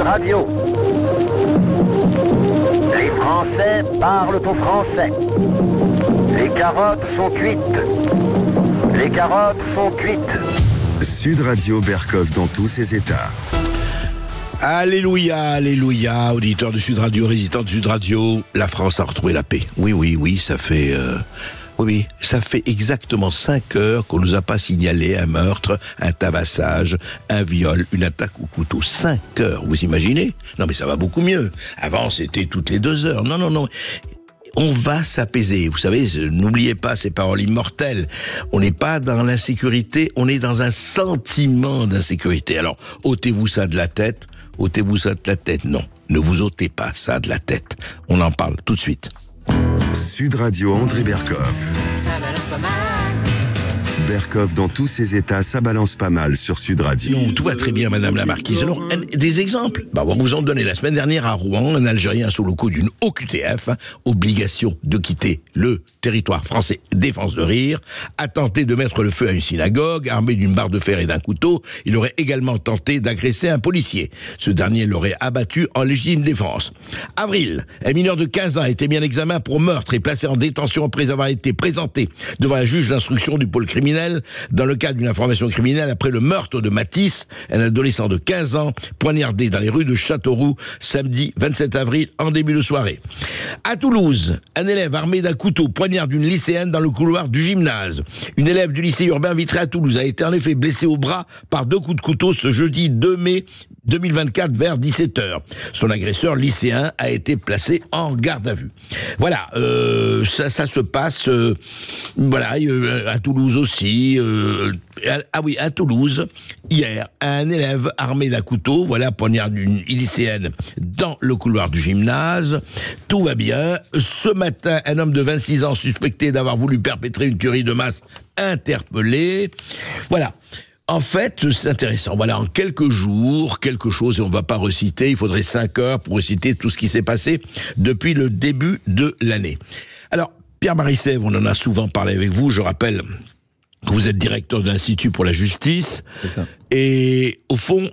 Sud Radio. Les Français parlent au français. Les carottes sont cuites. Les carottes sont cuites. Sud Radio Berkov dans tous ses états. Alléluia, alléluia, auditeurs de Sud Radio, résidents de Sud Radio, la France a retrouvé la paix. Oui, ça fait... Oui, ça fait exactement 5 heures qu'on nous a pas signalé un meurtre, un tabassage, un viol, une attaque au couteau. 5 heures, vous imaginez ? Non mais ça va beaucoup mieux. Avant c'était toutes les 2 heures. Non. On va s'apaiser. Vous savez, n'oubliez pas ces paroles immortelles. On n'est pas dans l'insécurité, on est dans un sentiment d'insécurité. Alors, ôtez-vous ça de la tête. Non, ne vous ôtez pas ça de la tête. On en parle tout de suite. Sud Radio André Berkov. Berkov dans tous ses états, ça balance pas mal sur Sud Radio. Non, tout va très bien, Madame la Marquise. Alors, des exemples ? On va vous en donner. La semaine dernière à Rouen, un Algérien sous le coup d'une OQTF, obligation de quitter le territoire français, défense de rire, a tenté de mettre le feu à une synagogue, armé d'une barre de fer et d'un couteau. Il aurait également tenté d'agresser un policier. Ce dernier l'aurait abattu en légitime défense. Avril, un mineur de 15 ans a été mis en examen pour meurtre et placé en détention après avoir été présenté devant un juge d'instruction du pôle criminel dans le cadre d'une information criminelle après le meurtre de Matisse, un adolescent de 15 ans, poignardé dans les rues de Châteauroux, samedi 27 avril, en début de soirée. À Toulouse, un élève armé d'un couteau poignarde une lycéenne dans le couloir du gymnase. Une élève du lycée urbain Vitré à Toulouse a été en effet blessée au bras par 2 coups de couteau ce jeudi 2 mai 2024 vers 17h. Son agresseur lycéen a été placé en garde à vue. Voilà, ça se passe à Toulouse aussi. À Toulouse, hier, un élève armé d'un couteau, poignarde d'une lycéenne dans le couloir du gymnase. Tout va bien. Ce matin, un homme de 26 ans suspecté d'avoir voulu perpétrer une tuerie de masse interpellé. Voilà. En fait, c'est intéressant. Voilà, en quelques jours, quelque chose, et on ne va pas reciter, il faudrait 5 heures pour reciter tout ce qui s'est passé depuis le début de l'année. Alors, Pierre-Marie Sèvres, on en a souvent parlé avec vous, je rappelle que vous êtes directeur de l'Institut pour la justice. C'est ça. Et au fond,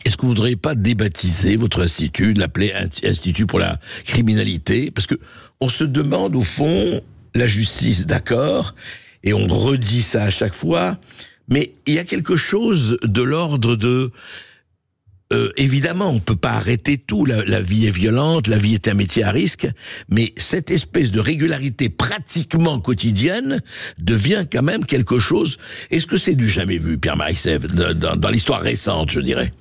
est-ce que vous ne voudriez pas débaptiser votre institut, l'appeler Institut pour la criminalité ? Parce que on se demande, au fond, la justice, d'accord, et on redit ça à chaque fois, mais il y a quelque chose de l'ordre de... évidemment, on ne peut pas arrêter tout, la vie est violente, la vie est un métier à risque, mais cette espèce de régularité pratiquement quotidienne devient quand même quelque chose... Est-ce que c'est du jamais vu, Pierre-Marie Sèvres, dans l'histoire récente, je dirais ?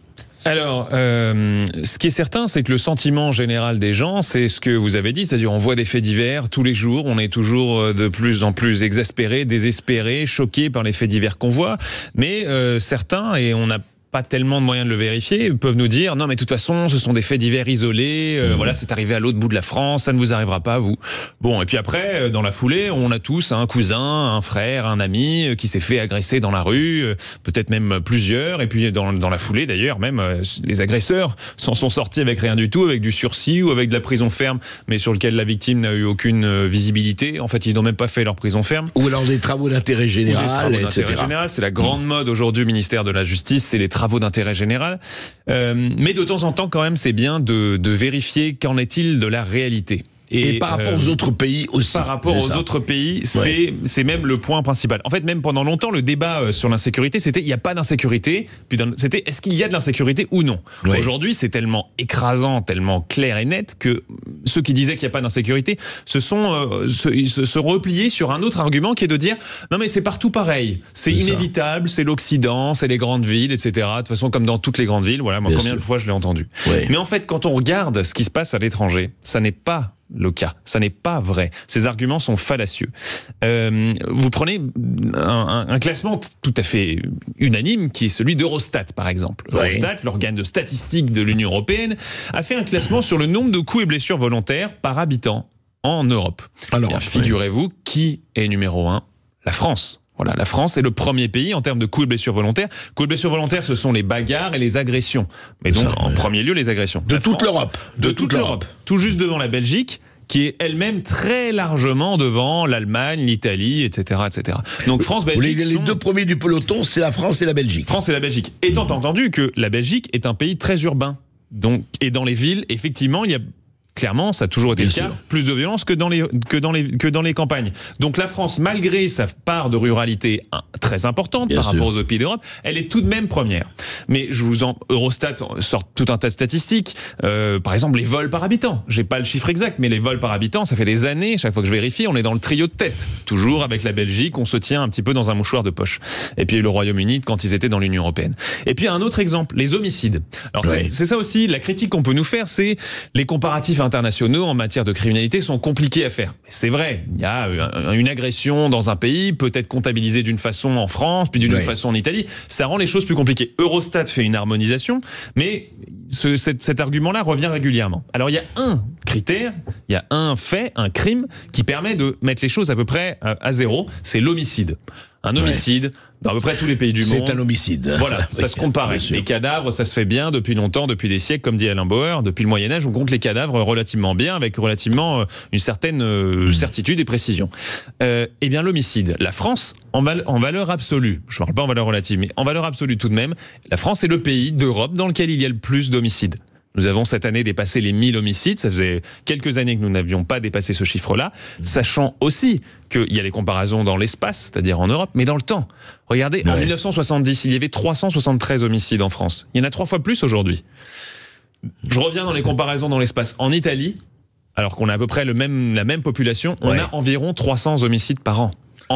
Alors, ce qui est certain, c'est que le sentiment général des gens, c'est ce que vous avez dit, c'est-à-dire on voit des faits divers tous les jours, on est toujours de plus en plus exaspérés, désespérés, choqués par les faits divers qu'on voit, mais certains, et on n'a pas tellement de moyens de le vérifier, peuvent nous dire non mais de toute façon ce sont des faits divers isolés, voilà, c'est arrivé à l'autre bout de la France, ça ne vous arrivera pas à vous. Bon, et puis après dans la foulée on a tous un cousin, un frère, un ami qui s'est fait agresser dans la rue, peut-être même plusieurs, et puis dans la foulée d'ailleurs même les agresseurs s'en sont sortis avec rien du tout, avec du sursis ou avec de la prison ferme, mais sur lequel la victime n'a eu aucune visibilité. En fait ils n'ont même pas fait leur prison ferme. Ou alors des travaux d'intérêt général, etc. C'est la grande mode aujourd'hui au ministère de la Justice, c'est les travaux d'intérêt général. Mais de temps en temps, quand même, c'est bien de vérifier qu'en est-il de la réalité. Et par rapport aux autres pays aussi. Par rapport aux autres pays, c'est même le point principal. En fait, même pendant longtemps, le débat sur l'insécurité, c'était il n'y a pas d'insécurité. Puis c'était est-ce qu'il y a de l'insécurité ou non. Aujourd'hui, c'est tellement écrasant, tellement clair et net que ceux qui disaient qu'il n'y a pas d'insécurité se repliaient sur un autre argument qui est de dire non mais c'est partout pareil. C'est inévitable, c'est l'Occident, c'est les grandes villes, etc. De toute façon, comme dans toutes les grandes villes. Voilà, moi, combien de fois je l'ai entendu. Mais en fait, quand on regarde ce qui se passe à l'étranger, ça n'est pas le cas. Ça n'est pas vrai. Ces arguments sont fallacieux. Vous prenez un classement tout à fait unanime qui est celui d'Eurostat, par exemple. Eurostat, l'organe de statistique de l'Union européenne, a fait un classement sur le nombre de coups et blessures volontaires par habitant en Europe. Alors, figurez-vous, qui est numéro 1 ? La France. Voilà, la France est le premier pays en termes de coups et blessures volontaires. Coups et blessures volontaires, ce sont les bagarres et les agressions. Mais donc, en premier lieu, les agressions. De toute l'Europe. De toute l'Europe. Tout juste devant la Belgique, qui est elle-même très largement devant l'Allemagne, l'Italie, etc., etc. Donc France-Belgique. Les deux premiers du peloton, c'est la France et la Belgique. France et la Belgique. Étant entendu que la Belgique est un pays très urbain. Et dans les villes, effectivement, il y a clairement, ça a toujours été le cas, plus de violence que dans les campagnes. Donc la France, malgré sa part de ruralité très importante par rapport aux autres pays d'Europe, elle est tout de même première. Mais Eurostat sort tout un tas de statistiques. Par exemple, les vols par habitant. J'ai pas le chiffre exact, mais les vols par habitant, ça fait des années, chaque fois que je vérifie, on est dans le trio de tête. Toujours avec la Belgique, on se tient un petit peu dans un mouchoir de poche. Et puis le Royaume-Uni quand ils étaient dans l'Union européenne. Et puis un autre exemple, les homicides. Alors c'est ça aussi, la critique qu'on peut nous faire, c'est les comparatifs internationaux en matière de criminalité sont compliqués à faire. C'est vrai, il y a une agression dans un pays, peut être comptabilisée d'une façon en France, puis d'une autre façon en Italie. Ça rend les choses plus compliquées. Eurostat fait une harmonisation, mais cet argument-là revient régulièrement. Alors il y a un critère, il y a un fait, un crime qui permet de mettre les choses à peu près à zéro, c'est l'homicide. Un homicide, dans à peu près tous les pays du monde. C'est un homicide. Voilà, ça se compte pareil. Les cadavres, ça se fait bien depuis longtemps, depuis des siècles, comme dit Alain Bauer. Depuis le Moyen-Âge, on compte les cadavres relativement bien, avec relativement une certaine certitude et précision. Eh bien, l'homicide, la France, en valeur absolue, je ne parle pas en valeur relative, mais en valeur absolue tout de même, la France est le pays d'Europe dans lequel il y a le plus d'homicides. Nous avons cette année dépassé les 1000 homicides. Ça faisait quelques années que nous n'avions pas dépassé ce chiffre-là, sachant aussi qu'il y a les comparaisons dans l'espace, c'est-à-dire en Europe, mais dans le temps. Regardez, en 1970, il y avait 373 homicides en France. Il y en a 3 fois plus aujourd'hui. Je reviens dans les comparaisons dans l'espace. En Italie, alors qu'on a à peu près la même population, on a environ 300 homicides par an.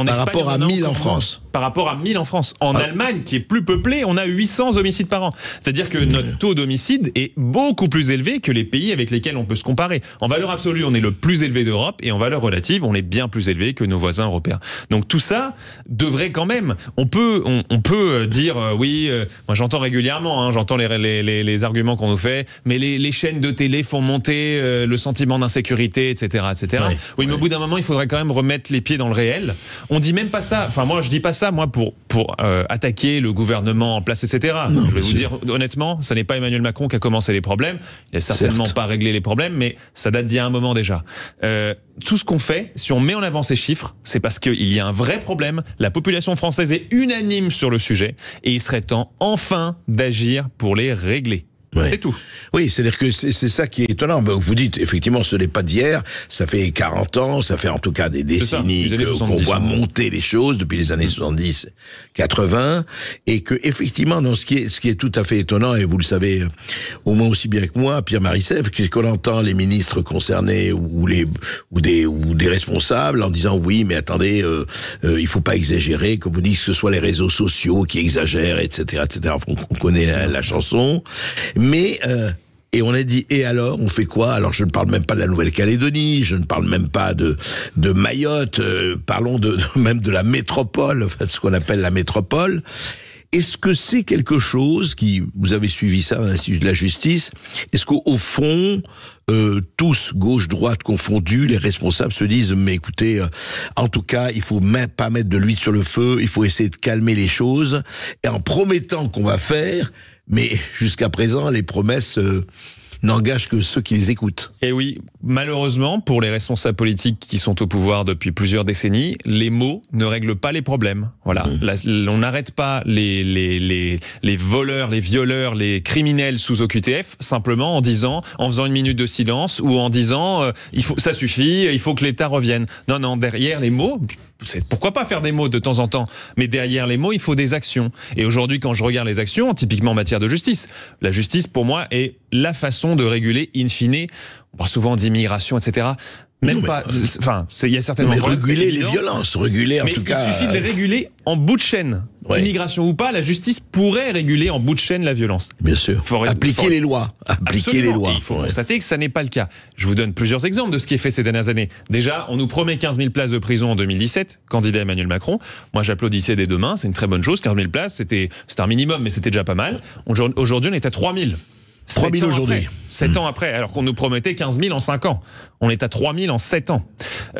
Par rapport à 1000 en France. Par rapport à 1000 en France. En Allemagne, qui est plus peuplée, on a 800 homicides par an. C'est-à-dire que notre taux d'homicide est beaucoup plus élevé que les pays avec lesquels on peut se comparer. En valeur absolue, on est le plus élevé d'Europe, et en valeur relative, on est bien plus élevé que nos voisins européens. Donc tout ça devrait quand même... On peut dire, moi j'entends régulièrement, j'entends les arguments qu'on nous fait, mais les chaînes de télé font monter le sentiment d'insécurité, etc. etc. Oui, mais au bout d'un moment, il faudrait quand même remettre les pieds dans le réel. On dit même pas ça, enfin moi je dis pas ça pour attaquer le gouvernement en place, etc. Non, je vais vous dire honnêtement, ça n'est pas Emmanuel Macron qui a commencé les problèmes, il n'a certainement pas réglé les problèmes, mais ça date d'il y a un moment déjà. Tout ce qu'on fait, si on met en avant ces chiffres, c'est parce qu'il y a un vrai problème, la population française est unanime sur le sujet, et il serait temps enfin d'agir pour les régler. C'est tout. Oui, c'est-à-dire que c'est ça qui est étonnant. Vous dites, effectivement, ce n'est pas d'hier, ça fait 40 ans, ça fait en tout cas des décennies qu'on voit monter les choses depuis les années 70, 80, et que effectivement, non, ce qui est tout à fait étonnant, et vous le savez au moins aussi bien que moi, Pierre Marissèvre, c'est qu'on entend les ministres concernés ou des responsables en disant oui, mais attendez, il faut pas exagérer, comme vous dites, que ce soit les réseaux sociaux qui exagèrent, etc., etc. On connaît la chanson. Mais, et on a dit, et alors, on fait quoi? Alors, je ne parle même pas de la Nouvelle-Calédonie, je ne parle même pas de Mayotte, parlons même de la métropole, en fait, ce qu'on appelle la métropole. Est-ce que c'est quelque chose vous avez suivi ça dans l'Institut de la Justice, est-ce qu'au fond, tous, gauche, droite confondus, les responsables se disent, mais écoutez, en tout cas, il faut même pas mettre de l'huile sur le feu, il faut essayer de calmer les choses, et en promettant qu'on va faire, mais jusqu'à présent, les promesses n'engagent que ceux qui les écoutent. Et oui, malheureusement, pour les responsables politiques qui sont au pouvoir depuis plusieurs décennies, les mots ne règlent pas les problèmes. Voilà, on n'arrête pas les voleurs, les violeurs, les criminels sous OQTF simplement en faisant une minute de silence ou en disant ça suffit, il faut que l'État revienne. Non, derrière les mots. Pourquoi pas faire des mots de temps en temps, mais derrière les mots, il faut des actions. Et aujourd'hui, quand je regarde les actions, typiquement en matière de justice, la justice, pour moi, est la façon de réguler, in fine, on parle souvent d'immigration, etc., même pas. Enfin, il y a certainement. Mais réguler les violences, réguler en tout cas. Il suffit de les réguler en bout de chaîne. Immigration ou pas, la justice pourrait réguler en bout de chaîne la violence. Bien sûr. Appliquer les lois. Appliquer les lois. Et il faut constater que ça n'est pas le cas. Je vous donne plusieurs exemples de ce qui est fait ces dernières années. Déjà, on nous promet 15 000 places de prison en 2017, candidat Emmanuel Macron. Moi, j'applaudissais dès demain. C'est une très bonne chose. 15 000 places, c'était un minimum, mais c'était déjà pas mal. Aujourd'hui, on est à 3 000. 3 000 aujourd'hui. 7 ans après, alors qu'on nous promettait 15 000 en 5 ans. On est à 3 000 en 7 ans.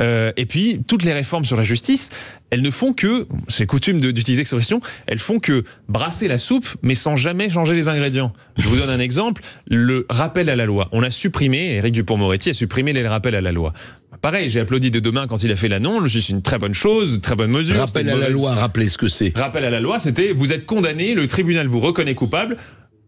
Et puis, toutes les réformes sur la justice, elles ne font que, c'est coutume d'utiliser cette expression, elles font que brasser la soupe, mais sans jamais changer les ingrédients. Je vous donne un exemple, le rappel à la loi. On a supprimé, Éric Dupond-Moretti a supprimé les rappels à la loi. Pareil, j'ai applaudi dès demain quand il a fait l'annonce, je me suis dit c'est une très bonne chose, une très bonne mesure. Rappel à la loi, rappelez ce que c'est. Rappel à la loi, c'était, vous êtes condamné, le tribunal vous reconnaît coupable,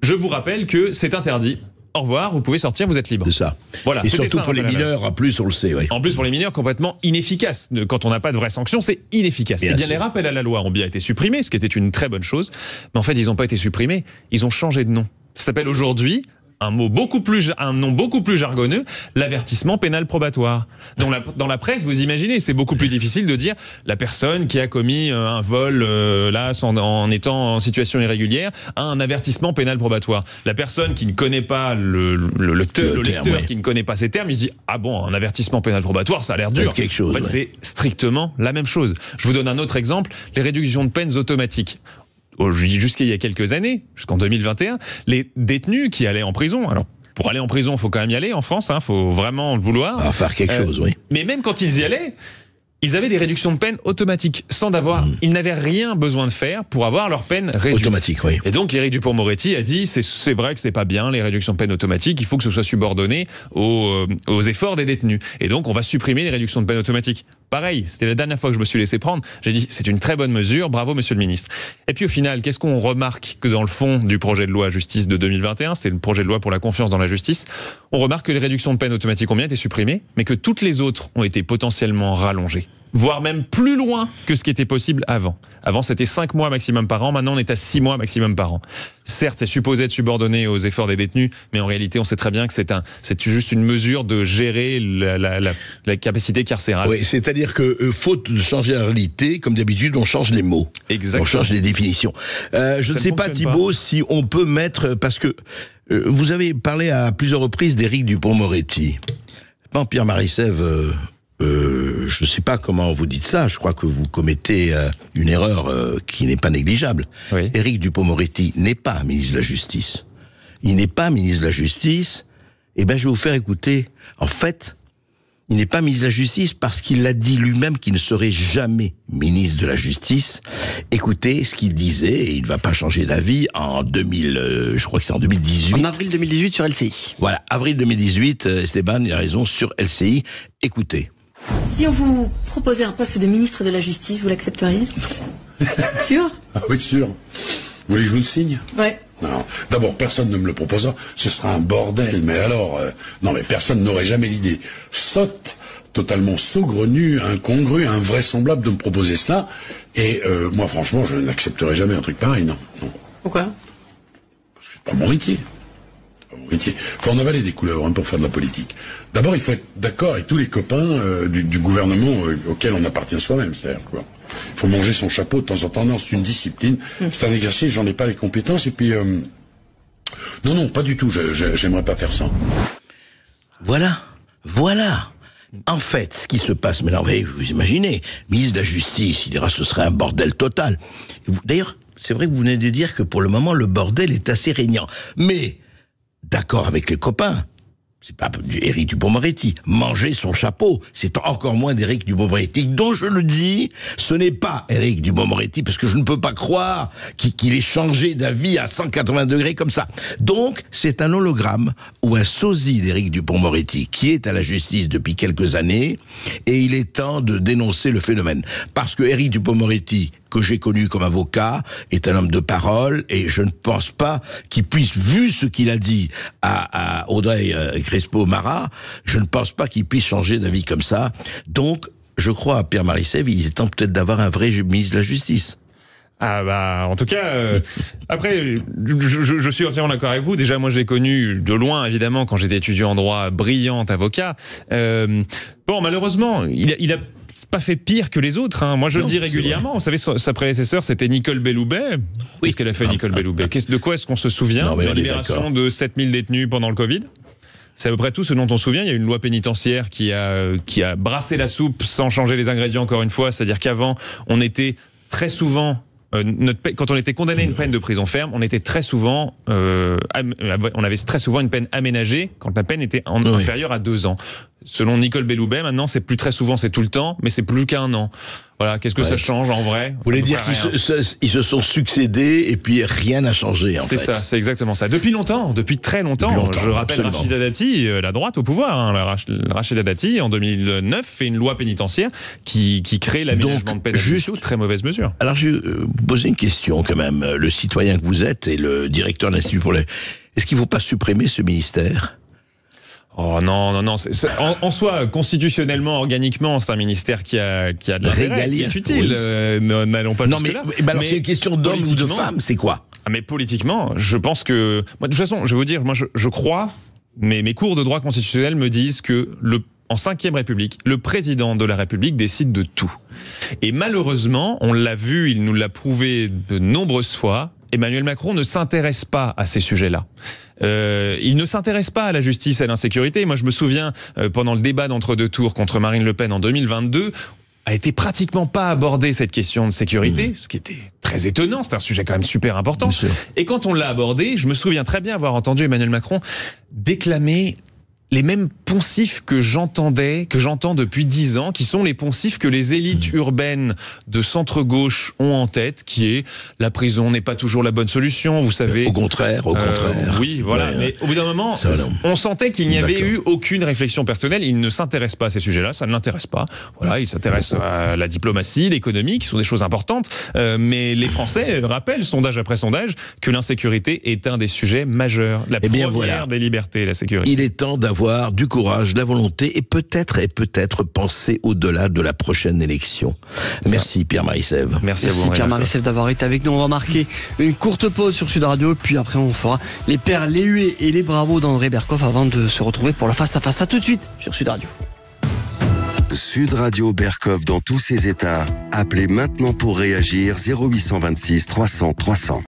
je vous rappelle que c'est interdit. au revoir, vous pouvez sortir, vous êtes libre. C'est ça. Voilà, Et c'était surtout ça, pour les mineurs, en plus, on le sait. Oui. En plus, pour les mineurs, complètement inefficace. Quand on n'a pas de vraie sanction, c'est inefficace. Bien Eh bien, sûr. les rappels à la loi ont bien été supprimés, ce qui était une très bonne chose. Mais en fait, ils n'ont pas été supprimés. Ils ont changé de nom. Ça s'appelle aujourd'hui un nom beaucoup plus jargonneux, l'avertissement pénal probatoire. Dans la presse, vous imaginez, c'est beaucoup plus difficile de dire la personne qui a commis un vol en étant en situation irrégulière a un avertissement pénal probatoire. La personne qui ne connaît pas le lecteur, oui. qui ne connaît pas ces termes, il se dit ah bon, un avertissement pénal probatoire, ça a l'air dur. Quelque chose, en fait, c'est strictement la même chose. Je vous donne un autre exemple, les réductions de peines automatiques. Jusqu'il y a quelques années, jusqu'en 2021, les détenus qui allaient en prison, alors pour aller en prison, il faut quand même y aller en France, faut vraiment le vouloir. À faire quelque chose, oui. Mais même quand ils y allaient, ils avaient des réductions de peine automatiques, ils n'avaient rien besoin de faire pour avoir leur peine réduite. Automatique, oui. Et donc Éric Dupond-Moretti a dit c'est vrai que c'est pas bien les réductions de peine automatiques, il faut que ce soit subordonné aux efforts des détenus. Et donc on va supprimer les réductions de peine automatiques. Pareil, c'était la dernière fois que je me suis laissé prendre. J'ai dit c'est une très bonne mesure, bravo monsieur le ministre. Et puis au final, qu'est-ce qu'on remarque que dans le fond du projet de loi justice de 2021, c'était le projet de loi pour la confiance dans la justice, on remarque que les réductions de peine automatiques ont bien été supprimées, mais que toutes les autres ont été potentiellement rallongées. Voire même plus loin que ce qui était possible avant. Avant, c'était 5 mois maximum par an. Maintenant, on est à 6 mois maximum par an. Certes, c'est supposé être subordonné aux efforts des détenus, mais en réalité, on sait très bien que c'est juste une mesure de gérer la capacité carcérale. Oui, c'est-à-dire que, faute de changer la réalité, comme d'habitude, on change les mots. Exactement. On change les définitions. Je ne sais pas, Thibault, si on peut mettre... Parce que vous avez parlé à plusieurs reprises d'Éric Dupond-Moretti. Pierre-Marie Sèvres... je ne sais pas comment vous dites ça, je crois que vous commettez une erreur qui n'est pas négligeable. Oui. Éric Dupond-Moretti n'est pas ministre de la Justice. Il n'est pas ministre de la Justice. Eh bien, je vais vous faire écouter. En fait, il n'est pas ministre de la Justice parce qu'il l'a dit lui-même qu'il ne serait jamais ministre de la Justice. Écoutez ce qu'il disait, et il ne va pas changer d'avis en 2000, je crois que c'est en 2018. En avril 2018 sur LCI. Voilà, avril 2018, Esteban, il a raison, sur LCI. Écoutez. Si on vous proposait un poste de ministre de la Justice, vous l'accepteriez? Sûr? Ah oui, sûr. Vous voulez que je vous le signe? Ouais. Non. D'abord, personne ne me le proposera. Ce sera un bordel. Mais alors, non, mais personne n'aurait jamais l'idée sotte, totalement saugrenue, incongrue, invraisemblable de me proposer cela. Et moi, franchement, je n'accepterai jamais un truc pareil. Non. Pourquoi? Parce que c'est pas mon métier. Il faut en avaler des couleurs pour faire de la politique. D'abord, il faut être d'accord avec tous les copains du gouvernement auquel on appartient soi-même. C'est-à-dire quoi. Il faut manger son chapeau de temps en temps. Non, c'est une discipline. C'est un exercice. J'en ai pas les compétences. Et puis, non, pas du tout. J'aimerais pas faire ça. Voilà. En fait, ce qui se passe maintenant, vous imaginez, ministre de la Justice, il dira ce serait un bordel total. D'ailleurs, c'est vrai que vous venez de dire que pour le moment, le bordel est assez régnant. Mais d'accord avec les copains, c'est pas Éric Dupond-Moretti. Manger son chapeau, c'est encore moins d'Éric Dupond-Moretti. Donc je le dis, ce n'est pas Éric Dupond-Moretti, parce que je ne peux pas croire qu'il ait changé d'avis à 180 degrés comme ça. Donc c'est un hologramme ou un sosie d'Éric Dupond-Moretti qui est à la justice depuis quelques années, et il est temps de dénoncer le phénomène. Parce que Éric Dupond-Moretti, que j'ai connu comme avocat, est un homme de parole, et je ne pense pas qu'il puisse, vu ce qu'il a dit à Audrey Crespo-Mara, je ne pense pas qu'il puisse changer d'avis comme ça. Donc, je crois à Pierre-Marie Sèvres, il est temps peut-être d'avoir un vrai ministre de la Justice. Ah bah, en tout cas, après, je suis entièrement d'accord avec vous. Déjà, moi, je l'ai connu de loin, évidemment, quand j'étais étudiant en droit, brillant avocat. Bon, malheureusement, il a pas fait pire que les autres. Moi, je le dis régulièrement. Vous savez, sa prédécesseur, c'était Nicole Belloubet. Qu'est-ce qu'elle a fait, Nicole Belloubet? De quoi est-ce qu'on se souvient? De la libération de 7000 détenus pendant le Covid. C'est à peu près tout ce dont on se souvient. Il y a une loi pénitentiaire qui a brassé la soupe sans changer les ingrédients, encore une fois. C'est-à-dire qu'avant, on était très souvent... quand on était condamné à une peine de prison ferme, on était très souvent, on avait très souvent une peine aménagée quand la peine était inférieure à 2 ans. Selon Nicole Belloubet, maintenant, c'est plus très souvent, c'est tout le temps, mais c'est plus qu'un an. Voilà, qu'est-ce que ça change en vrai? Vous voulez dire qu'ils se sont succédés et puis rien n'a changé en fait. C'est ça, c'est exactement ça. Depuis longtemps, depuis très longtemps. Je rappelle Rachida Dati, la droite au pouvoir. Rachida Dati, en 2009, fait une loi pénitentiaire qui crée l'aménagement de peine à très mauvaise mesure. Alors je vais vous poser une question quand même. Le citoyen que vous êtes et le directeur de l'Institut pour les... Est-ce qu'il ne faut pas supprimer ce ministère ? Oh non. En soi, constitutionnellement, organiquement, c'est un ministère qui a de l'intérêt, qui est utile. N'allons pas jusque-là. Alors c'est une question d'homme ou de femme, c'est quoi ? Mais politiquement, je pense que... Moi, de toute façon, je vais vous dire, moi je crois, mes cours de droit constitutionnel me disent que en 5e République, le président de la République décide de tout. Et malheureusement, on l'a vu, il nous l'a prouvé de nombreuses fois, Emmanuel Macron ne s'intéresse pas à ces sujets-là. Il ne s'intéresse pas à la justice et à l'insécurité. Moi, je me souviens, pendant le débat d'entre-deux tours contre Marine Le Pen en 2022, a été pratiquement pas abordé cette question de sécurité, ce qui était très étonnant, c'est un sujet quand même super important. Et quand on l'a abordé, je me souviens très bien avoir entendu Emmanuel Macron déclamer les mêmes poncifs que j'entends depuis 10 ans, qui sont les poncifs que les élites urbaines de centre-gauche ont en tête, qui est la prison n'est pas toujours la bonne solution, vous savez. Au contraire. Oui, voilà. Mais au bout d'un moment, on sentait qu'il n'y avait eu aucune réflexion personnelle. Il ne s'intéresse pas à ces sujets-là, ça ne l'intéresse pas. Voilà, il s'intéresse à la diplomatie, l'économie, qui sont des choses importantes. Mais les Français rappellent, sondage après sondage, que l'insécurité est un des sujets majeurs. La première des libertés, la sécurité. Il est temps d'avoir du courage, de la volonté et peut-être penser au-delà de la prochaine élection. Merci Pierre-Marie Sèvres. Merci Pierre-Marie Sèvres d'avoir été avec nous. On va marquer une courte pause sur Sud Radio, puis après on fera les pères, les huées et les bravos d'André Berkoff avant de se retrouver pour le face-à-face. À tout de suite sur Sud Radio. Sud Radio Berkoff dans tous ses états. Appelez maintenant pour réagir 0826 300 300.